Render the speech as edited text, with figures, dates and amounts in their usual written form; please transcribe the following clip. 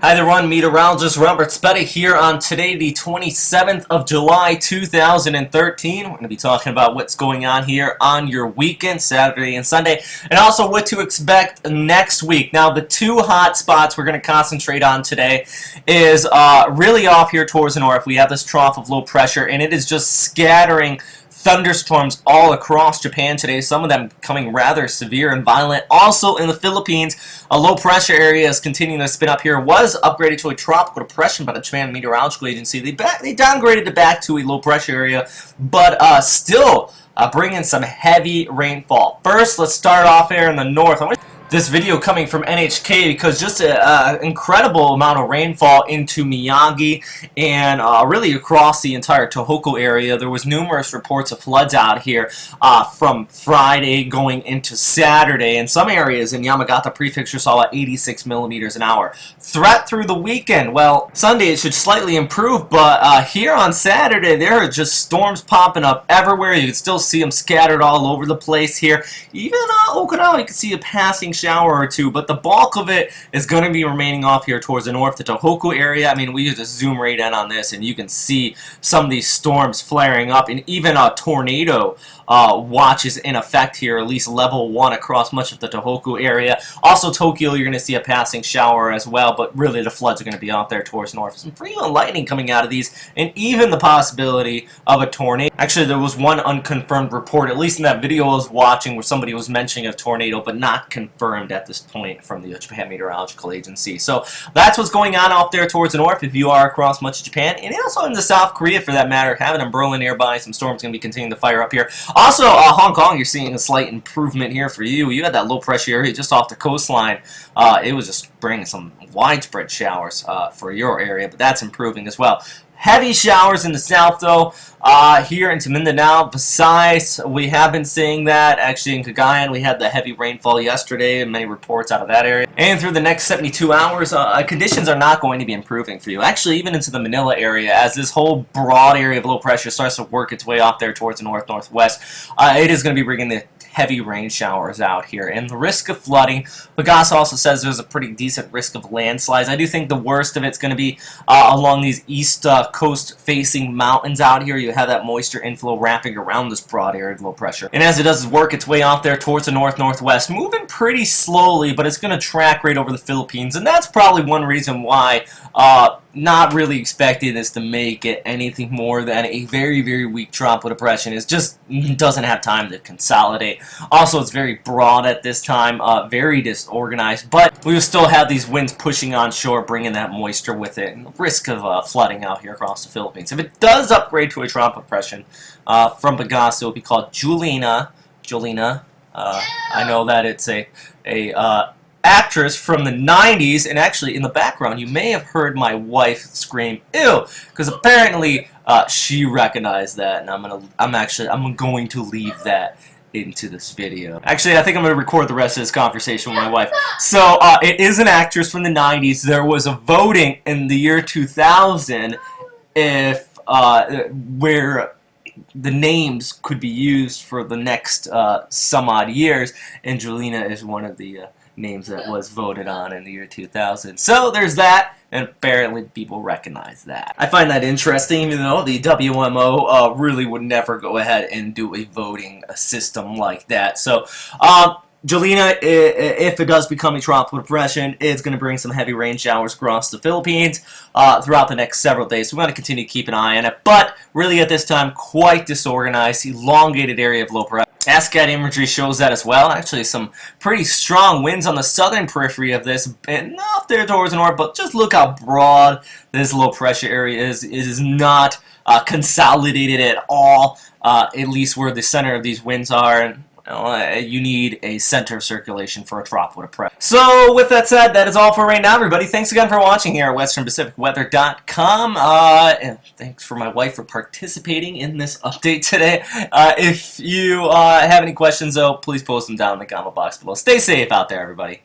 Hi there, everyone. Meteorologist Robert Spetta here on today, the 27th of July, 2013. We're going to be talking about what's going on here on your weekend, Saturday and Sunday, and also what to expect next week. Now, the two hot spots we're going to concentrate on today is really off here towards the north. We have this trough of low pressure, and it is just scattering thunderstorms all across Japan today, some of them becoming rather severe and violent. Also in the Philippines, a low pressure area is continuing to spin up here. It was upgraded to a tropical depression by the Japan Meteorological Agency. They downgraded it back to a low pressure area, but still bringing some heavy rainfall. First, let's start off here in the north. This video coming from NHK because just an incredible amount of rainfall into Miyagi and really across the entire Tohoku area. There was numerous reports of floods out here from Friday going into Saturday, and some areas in Yamagata Prefecture saw 86 millimeters an hour. Threat through the weekend. Well, Sunday it should slightly improve, but here on Saturday there are just storms popping up everywhere. You can still see them scattered all over the place here. Even Okinawa, you can see a passing shower or two, but the bulk of it is going to be remaining off here towards the north, the Tohoku area. I mean, we just zoom right in on this, and you can see some of these storms flaring up, and even a tornado watch is in effect here, at least level 1 across much of the Tohoku area. Also, Tokyo, you're going to see a passing shower as well, but really the floods are going to be out there towards north. Some frequent lightning coming out of these, and even the possibility of a tornado. Actually, there was one unconfirmed report, at least in that video I was watching, where somebody was mentioning a tornado, but not confirmed at this point from the Japan Meteorological Agency. So that's what's going on out there towards the north if you are across much of Japan, and also in the South Korea for that matter. Have an umbrella nearby. Some storms going to be continuing to fire up here. Also, Hong Kong, you're seeing a slight improvement here for you. You had that low pressure area just off the coastline. It was just bringing some widespread showers for your area, but that's improving as well. Heavy showers in the south, though, here into Mindanao and Visayas. We have been seeing that. Actually, in Cagayan, we had the heavy rainfall yesterday, and many reports out of that area. And through the next 72 hours, conditions are not going to be improving for you. Actually, even into the Manila area, as this whole broad area of low pressure starts to work its way off there towards the north-northwest, it is going to be bringing the heavy rain showers out here, and the risk of flooding. PAGASA also says there's a pretty decent risk of landslides. I do think the worst of it's going to be along these east coast facing mountains out here. You have that moisture inflow wrapping around this broad area of low pressure, and as it does work its way out there towards the north-northwest, moving pretty slowly, but it's going to track right over the Philippines, and that's probably one reason why not really expecting this to make it anything more than a very, very weak tropical depression. It just doesn't have time to consolidate. Also, it's very broad at this time, very disorganized, but we will still have these winds pushing on shore, bringing that moisture with it, and the risk of flooding out here across the Philippines. If it does upgrade to a tropical depression from PAGASA, it will be called Julina. I know that it's a actress from the 90s, and actually in the background you may have heard my wife scream "ew," because apparently she recognized that, and I'm going to leave that into this video. Actually, I think I'm going to record the rest of this conversation with my wife. So it is an actress from the 90s. There was a voting in the year 2000 if where the names could be used for the next some odd years, and Julina is one of the names that was voted on in the year 2000. So there's that, and apparently people recognize that. I find that interesting, even though the WMO really would never go ahead and do a voting system like that. So Julina, if it does become a tropical depression, it's going to bring some heavy rain showers across the Philippines throughout the next several days. So we want to continue to keep an eye on it, but really at this time, quite disorganized, elongated area of low pressure. ASACAT imagery shows that as well. Actually, some pretty strong winds on the southern periphery of this, and off there towards the north, but just look how broad this low pressure area is. It is not consolidated at all, at least where the center of these winds are. And you need a center of circulation for a tropical depression. So with that said, that is all for right now, everybody. Thanks again for watching here at westernpacificweather.com. And thanks for my wife for participating in this update today. If you have any questions, though, please post them down in the comment box below. Stay safe out there, everybody.